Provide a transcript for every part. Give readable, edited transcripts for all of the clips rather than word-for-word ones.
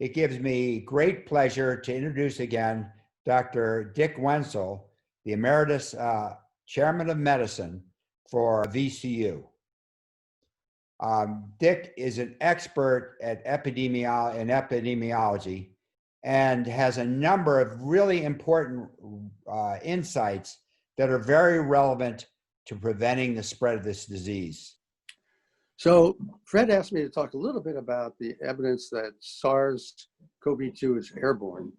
It gives me great pleasure to introduce again Dr. Dick Wenzel, the Emeritus Chairman of Medicine for VCU. Dick is an expert at epidemiology and has a number of really important insights that are very relevant to preventing the spread of this disease. So Fred asked me to talk a little bit about the evidence that SARS-CoV-2 is airborne.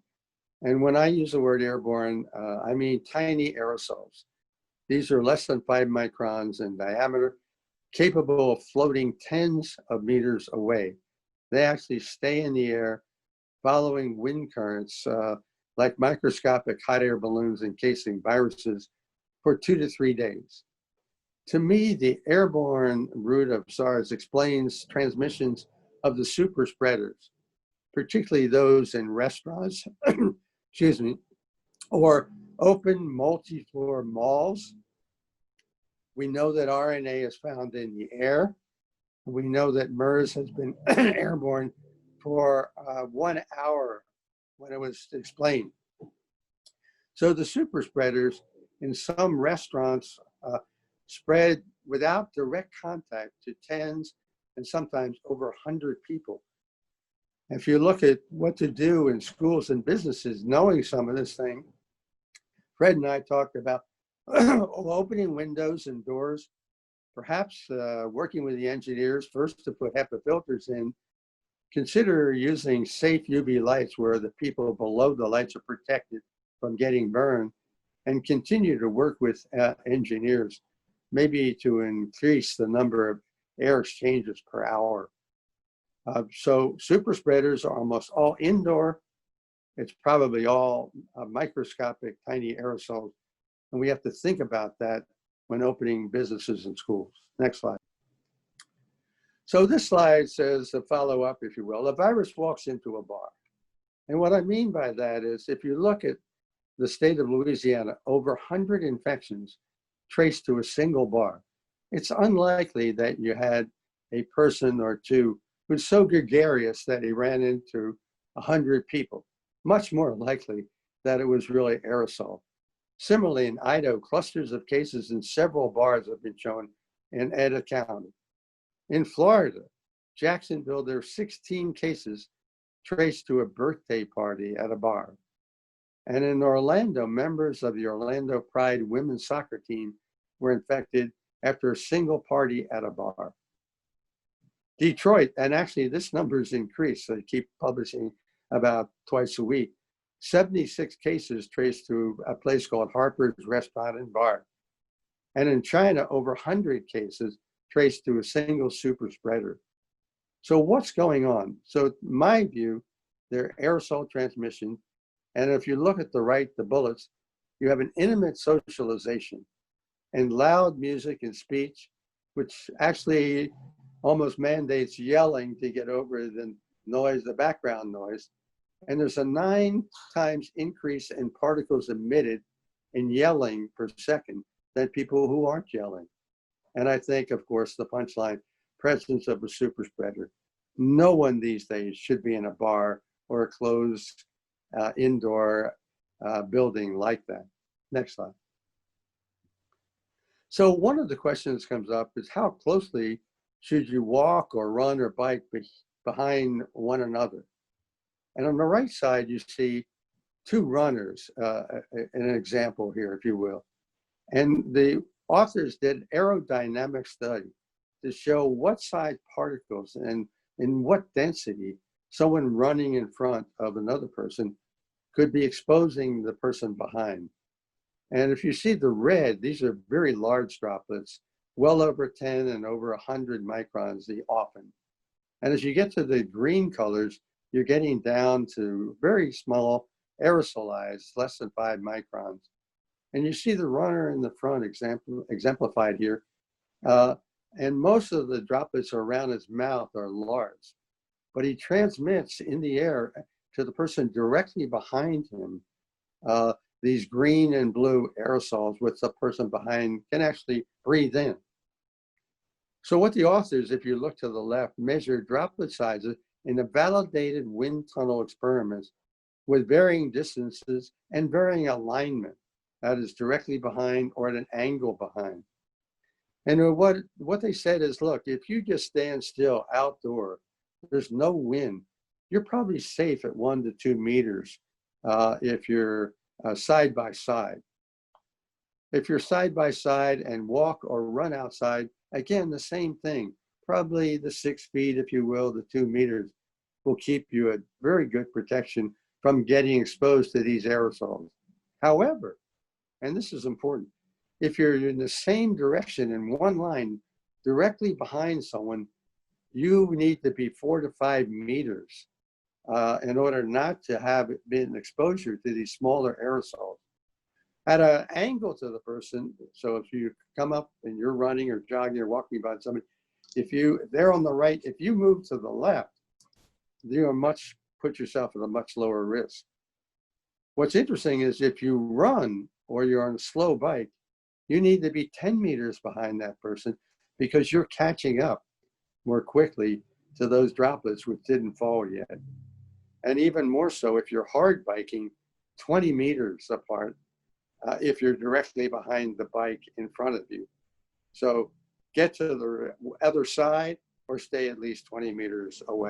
And when I use the word airborne, I mean tiny aerosols. These are less than 5 microns in diameter, capable of floating tens of meters away. They actually stay in the air following wind currents, like microscopic hot air balloons encasing viruses, for 2 to 3 days. To me, the airborne route of SARS explains transmissions of the super spreaders, particularly those in restaurants, excuse me, or open multi-floor malls. We know that RNA is found in the air. We know that MERS has been airborne for 1 hour when it was explained. So the super spreaders in some restaurants spread without direct contact to tens and sometimes over 100 people. If you look at what to do in schools and businesses, knowing some of this thing, Fred and I talked about opening windows and doors, perhaps working with the engineers first to put HEPA filters in. Consider using safe UV lights where the people below the lights are protected from getting burned, and continue to work with engineers, maybe to increase the number of air exchanges per hour. So super spreaders are almost all indoor. It's probably all microscopic tiny aerosols. And we have to think about that when opening businesses and schools. Next slide. So this slide says a follow-up, if you will. A virus walks into a bar. And what I mean by that is, if you look at the state of Louisiana, over 100 infections traced to a single bar. It's unlikely that you had a person or two who's so gregarious that he ran into 100 people. Much more likely that it was really aerosol. Similarly, in Idaho, clusters of cases in several bars have been shown in Ada County. In Florida, Jacksonville, there are 16 cases traced to a birthday party at a bar. And in Orlando, members of the Orlando Pride women's soccer team were infected after a single party at a bar. Detroit, and actually this number's increased, so they keep publishing about twice a week. 76 cases traced to a place called Harper's Restaurant and Bar. And in China, over 100 cases traced to a single super spreader. So what's going on? So in my view, they're aerosol transmission. And if you look at the right, the bullets, you have an intimate socialization and loud music and speech, which actually almost mandates yelling to get over the noise, the background noise. And there's a 9 times increase in particles emitted in yelling per second than people who aren't yelling. And I think, of course, the punchline, presence of a super spreader. No one these days should be in a bar or a closed indoor building like that. Next slide. So one of the questions comes up is, how closely should you walk or run or bike behind one another? And on the right side, you see 2 runners, an example here, if you will. And the authors did aerodynamic study to show what size particles and in what density someone running in front of another person could be exposing the person behind. And if you see the red, these are very large droplets, well over 10 and over 100 microns often. And as you get to the green colors, you're getting down to very small aerosolized, less than 5 microns. And you see the runner in the front exemplified here. And most of the droplets around his mouth are large, but he transmits in the air to the person directly behind him these green and blue aerosols, which the person behind can actually breathe in. So what the authors, if you look to the left, measure droplet sizes in the validated wind tunnel experiments with varying distances and varying alignment, that is directly behind or at an angle behind. And what they said is, look, if you just stand still outdoor, there's no wind, you're probably safe at 1 to 2 meters if you're side by side. If you're side by side and walk or run outside, again, the same thing. Probably the 6 feet, if you will, the 2 meters will keep you at very good protection from getting exposed to these aerosols. However, and this is important, if you're in the same direction in one line directly behind someone, you need to be 4 to 5 meters in order not to have been exposure to these smaller aerosols. At an angle to the person, so if you come up and you're running or jogging or walking by somebody, if they're on the right, if you move to the left, put yourself at a much lower risk. What's interesting is if you run or you're on a slow bike, you need to be 10 meters behind that person because you're catching up more quickly to those droplets which didn't fall yet. And even more so if you're hard biking, 20 meters apart if you're directly behind the bike in front of you. So get to the other side or stay at least 20 meters away.